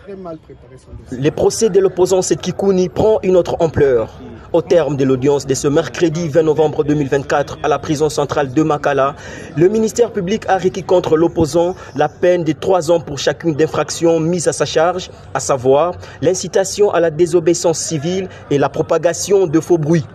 très mal préparé son dossier. Le procès de l'opposant Seth Kikouni prend une autre ampleur. Au terme de l'audience de ce mercredi 20 novembre 2024 à la prison centrale de Makala, le ministère public a requis contre l'opposant la peine de 3 ans pour chacune d'infractions mises à sa charge, à savoir l'incitation à la désobéissance civile et la propagation de faux bruits.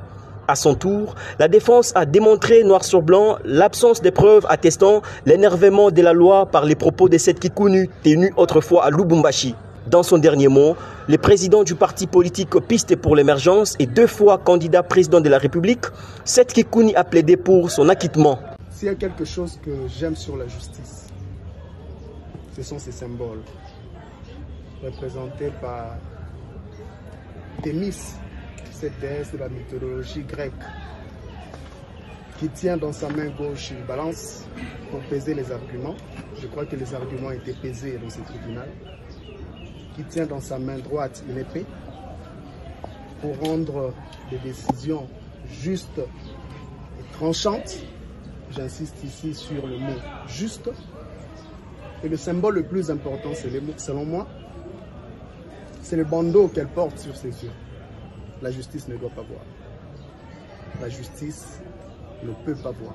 À son tour, la défense a démontré noir sur blanc l'absence de preuves attestant l'énervement de la loi par les propos de Seth Kikouni tenus autrefois à Lubumbashi. Dans son dernier mot, le président du parti politique Piste pour l'émergence et 2 fois candidat président de la République, Seth Kikouni a plaidé pour son acquittement. S'il y a quelque chose que j'aime sur la justice, ce sont ces symboles représentés par Thémis, cette déesse de la mythologie grecque, qui tient dans sa main gauche une balance pour peser les arguments. Je crois que les arguments étaient pesés dans ce tribunal. Qui tient dans sa main droite une épée pour rendre des décisions justes et tranchantes. J'insiste ici sur le mot « juste ». Et le symbole le plus important, selon moi, c'est le bandeau qu'elle porte sur ses yeux. La justice ne doit pas voir. La justice ne peut pas voir.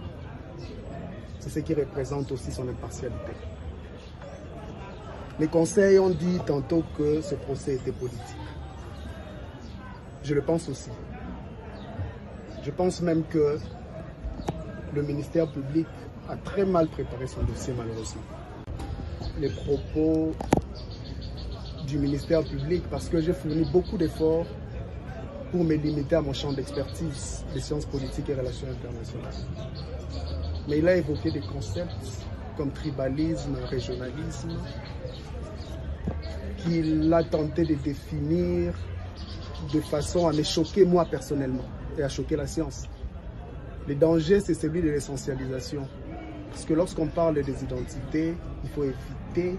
C'est ce qui représente aussi son impartialité. Les conseils ont dit tantôt que ce procès était politique. Je le pense aussi. Je pense même que le ministère public a très mal préparé son dossier, malheureusement. Les propos du ministère public, parce que j'ai fourni beaucoup d'efforts pour me limiter à mon champ d'expertise des sciences politiques et relations internationales. Mais il a évoqué des concepts comme tribalisme, régionalisme, qu'il a tenté de définir de façon à me choquer moi personnellement et à choquer la science. Le danger, c'est celui de l'essentialisation. Parce que lorsqu'on parle des identités, il faut éviter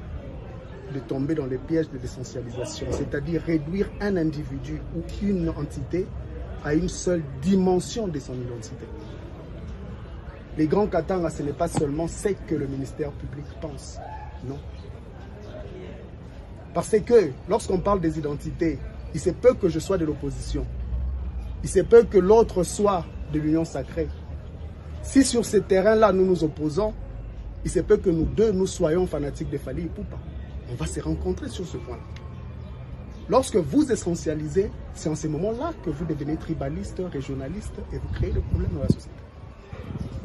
de tomber dans les pièges de l'essentialisation, c'est-à-dire réduire un individu ou une entité à une seule dimension de son identité. Les grands Katanga, ce n'est pas seulement ce que le ministère public pense, non. Parce que lorsqu'on parle des identités, il se peut que je sois de l'opposition. Il se peut que l'autre soit de l'union sacrée. Si sur ce terrain-là, nous nous opposons, il se peut que nous deux, nous soyons fanatiques de Fali Ipupa. On va se rencontrer sur ce point. Lorsque vous essentialisez, c'est en ce moment-là que vous devenez tribaliste, régionaliste et vous créez des problèmes dans la société.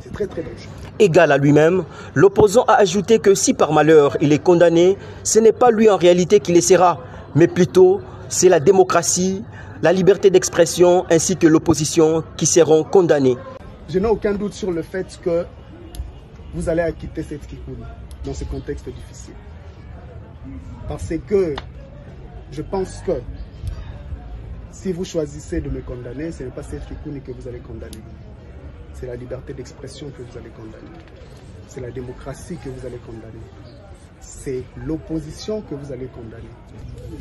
C'est très très dangereux. Égal à lui-même, l'opposant a ajouté que si par malheur il est condamné, ce n'est pas lui en réalité qui le sera, mais plutôt c'est la démocratie, la liberté d'expression ainsi que l'opposition qui seront condamnés. Je n'ai aucun doute sur le fait que vous allez acquitter Seth Kikouni dans ce contexte difficile. Parce que je pense que si vous choisissez de me condamner, ce n'est pas Seth Kikouni que vous allez condamner. C'est la liberté d'expression que vous allez condamner. C'est la démocratie que vous allez condamner. C'est l'opposition que vous allez condamner.